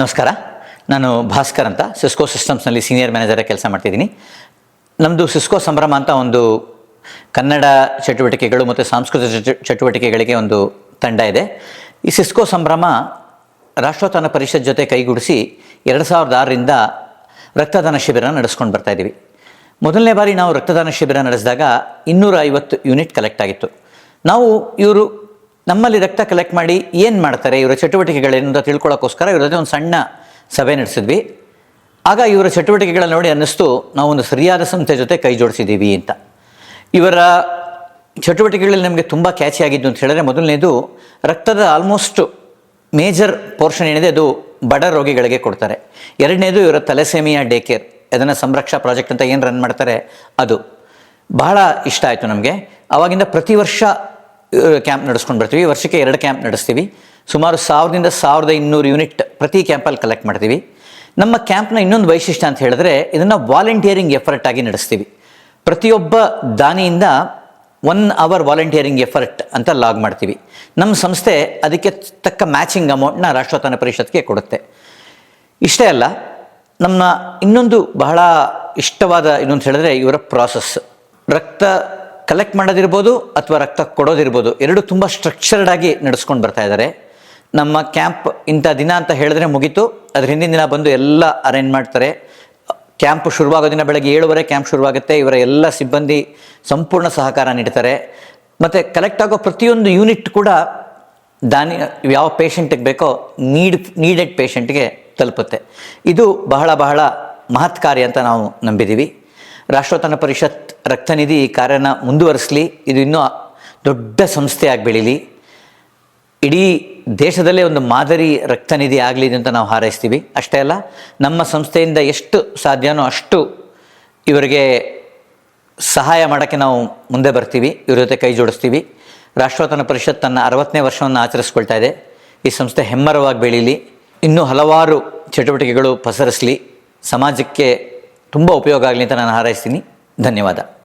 ನಮಸ್ಕಾರ. ನಾನು ಭಾಸ್ಕರ್ ಅಂತ ಸಿಸ್ಕೋ ಸಿಸ್ಟಮ್ಸ್ನಲ್ಲಿ ಸೀನಿಯರ್ ಮ್ಯಾನೇಜರಾಗಿ ಕೆಲಸ ಮಾಡ್ತಿದ್ದೀನಿ. ನಮ್ಮದು ಸಿಸ್ಕೋ ಸಂಭ್ರಮ ಅಂತ ಒಂದು ಕನ್ನಡ ಚಟುವಟಿಕೆಗಳು ಮತ್ತು ಸಾಂಸ್ಕೃತಿಕ ಚಟುವಟಿಕೆಗಳಿಗೆ ಒಂದು ತಂಡ ಇದೆ. ಈ ಸಿಸ್ಕೋ ಸಂಭ್ರಮ ರಾಷ್ಟ್ರೋತ್ಥಾನ ಪರಿಷತ್ ಜೊತೆ ಕೈಗೂಡಿಸಿ 2006ರಿಂದ ರಕ್ತದಾನ ಶಿಬಿರ ನಡೆಸ್ಕೊಂಡು ಬರ್ತಾಯಿದ್ದೀವಿ. ಮೊದಲನೇ ಬಾರಿ ನಾವು ರಕ್ತದಾನ ಶಿಬಿರ ನಡೆಸಿದಾಗ 250 ಯೂನಿಟ್ ಕಲೆಕ್ಟ್ ಆಗಿತ್ತು. ನಾವು ಇವರು ನಮ್ಮಲ್ಲಿ ರಕ್ತ ಕಲೆಕ್ಟ್ ಮಾಡಿ ಏನು ಮಾಡ್ತಾರೆ, ಇವರ ಚಟುವಟಿಕೆಗಳೇನು ಅಂತ ತಿಳ್ಕೊಳ್ಳೋಕ್ಕೋಸ್ಕರ ಇವರ ಜೊತೆ ಒಂದು ಸಣ್ಣ ಸಭೆ ನಡೆಸಿದ್ವಿ. ಆಗ ಇವರ ಚಟುವಟಿಕೆಗಳನ್ನ ನೋಡಿ ಅನ್ನಿಸ್ತು ನಾವೊಂದು ಸರಿಯಾದ ಸಂಸ್ಥೆ ಜೊತೆ ಕೈ ಜೋಡಿಸಿದ್ದೀವಿ ಅಂತ. ಇವರ ಚಟುವಟಿಕೆಗಳಲ್ಲಿ ನಮಗೆ ತುಂಬ ಕ್ಯಾಚಿ ಆಗಿದ್ದು ಅಂತ ಹೇಳಿದ್ರೆ, ಮೊದಲನೇದು ರಕ್ತದ ಆಲ್ಮೋಸ್ಟ್ ಮೇಜರ್ ಪೋರ್ಷನ್ ಏನಿದೆ ಅದು ಬಡ ರೋಗಿಗಳಿಗೆ ಕೊಡ್ತಾರೆ. ಎರಡನೇದು ಇವರ ಥಲಸೆಮಿಯಾ ಡೇ ಕೇರ್, ಅದನ್ನು ಸಂರಕ್ಷಾ ಪ್ರಾಜೆಕ್ಟ್ ಅಂತ ಏನು ರನ್ ಮಾಡ್ತಾರೆ ಅದು ಬಹಳ ಇಷ್ಟ ಆಯಿತು ನಮಗೆ. ಆವಾಗಿಂದ ಪ್ರತಿ ವರ್ಷ ಕ್ಯಾಂಪ್ ನಡೆಸ್ಕೊಂಡು ಬರ್ತೀವಿ. ವರ್ಷಕ್ಕೆ 2 ಕ್ಯಾಂಪ್ ನಡೆಸ್ತೀವಿ. ಸುಮಾರು 1000ರಿಂದ 1200 ಯೂನಿಟ್ ಪ್ರತಿ ಕ್ಯಾಂಪಲ್ಲಿ ಕಲೆಕ್ಟ್ ಮಾಡ್ತೀವಿ. ನಮ್ಮ ಕ್ಯಾಂಪ್ನ ಇನ್ನೊಂದು ವೈಶಿಷ್ಟ್ಯ ಅಂತ ಹೇಳಿದ್ರೆ, ಇದನ್ನು ವಾಲಂಟಿಯರಿಂಗ್ ಎಫರ್ಟ್ ಆಗಿ ನಡೆಸ್ತೀವಿ. ಪ್ರತಿಯೊಬ್ಬ ದಾನಿಯಿಂದ 1 ಅವರ್ ವಾಲಂಟಿಯರಿಂಗ್ ಎಫರ್ಟ್ ಅಂತ ಲಾಗ್ ಮಾಡ್ತೀವಿ. ನಮ್ಮ ಸಂಸ್ಥೆ ಅದಕ್ಕೆ ತಕ್ಕ ಮ್ಯಾಚಿಂಗ್ ಅಮೌಂಟ್ನ ರಾಷ್ಟ್ರೋತ್ಥಾನ ಪರಿಷತ್ಗೆ ಕೊಡುತ್ತೆ. ಇಷ್ಟೇ ಅಲ್ಲ, ನಮ್ಮ ಇನ್ನೊಂದು ಬಹಳ ಇಷ್ಟವಾದ ಇನ್ನೊಂದು ಹೇಳಿದ್ರೆ ಇವರ ಪ್ರಾಸೆಸ್. ರಕ್ತ ಕಲೆಕ್ಟ್ ಮಾಡೋದಿರ್ಬೋದು ಅಥವಾ ರಕ್ತ ಕೊಡೋದಿರ್ಬೋದು, ಎರಡು ತುಂಬ ಸ್ಟ್ರಕ್ಚರ್ಡ್ ಆಗಿ ನಡೆಸ್ಕೊಂಡು ಬರ್ತಾ ಇದ್ದಾರೆ. ನಮ್ಮ ಕ್ಯಾಂಪ್ ಇಂಥ ದಿನ ಅಂತ ಹೇಳಿದ್ರೆ ಮುಗೀತು, ಅದ್ರ ಹಿಂದಿನ ದಿನ ಬಂದು ಎಲ್ಲ ಅರೇಂಜ್ ಮಾಡ್ತಾರೆ. ಕ್ಯಾಂಪ್ ಶುರುವಾಗೋ ದಿನ ಬೆಳಗ್ಗೆ 7:30 ಕ್ಯಾಂಪ್ ಶುರುವಾಗುತ್ತೆ. ಇವರ ಎಲ್ಲ ಸಿಬ್ಬಂದಿ ಸಂಪೂರ್ಣ ಸಹಕಾರ ನೀಡ್ತಾರೆ. ಮತ್ತು ಕಲೆಕ್ಟ್ ಆಗೋ ಪ್ರತಿಯೊಂದು ಯೂನಿಟ್ ಕೂಡ ಯಾವ ಪೇಷಂಟಿಗೆ ಬೇಕೋ ನೀಡೆಡ್ ಪೇಷಂಟ್ಗೆ ತಲುಪುತ್ತೆ. ಇದು ಬಹಳ ಬಹಳ ಮಹತ್ಕಾರ್ಯ ಅಂತ ನಾವು ನಂಬಿದ್ದೀವಿ. ರಾಷ್ಟ್ರೋತ್ಥಾನ ಪರಿಷತ್ ರಕ್ತನಿಧಿ ಈ ಕಾರ್ಯನ ಮುಂದುವರಿಸಲಿ, ಇದು ಇನ್ನೂ ದೊಡ್ಡ ಸಂಸ್ಥೆಯಾಗಿ ಬೆಳೀಲಿ, ಇಡೀ ದೇಶದಲ್ಲೇ ಒಂದು ಮಾದರಿ ರಕ್ತನಿಧಿ ಆಗಲಿ ಅಂತ ನಾವು ಹಾರೈಸ್ತೀವಿ. ಅಷ್ಟೇ ಅಲ್ಲ, ನಮ್ಮ ಸಂಸ್ಥೆಯಿಂದ ಎಷ್ಟು ಸಾಧ್ಯನೋ ಅಷ್ಟು ಇವರಿಗೆ ಸಹಾಯ ಮಾಡೋಕ್ಕೆ ನಾವು ಮುಂದೆ ಬರ್ತೀವಿ, ಇವ್ರ ಜೊತೆ ಕೈ ಜೋಡಿಸ್ತೀವಿ. ರಾಷ್ಟ್ರೋತ್ಥಾನ ಪರಿಷತ್ ತನ್ನ 60ನೇ ವರ್ಷವನ್ನು ಆಚರಿಸ್ಕೊಳ್ತಾ ಇದೆ. ಈ ಸಂಸ್ಥೆ ಹೆಮ್ಮರವಾಗಿ ಬೆಳೀಲಿ, ಇನ್ನೂ ಹಲವಾರು ಚಟುವಟಿಕೆಗಳು ಪಸರಿಸಲಿ, ಸಮಾಜಕ್ಕೆ ತುಂಬ ಉಪಯೋಗ ಆಗಲಿ ಅಂತ ನಾನು ಹಾರೈಸ್ತೀನಿ. ಧನ್ಯವಾದ.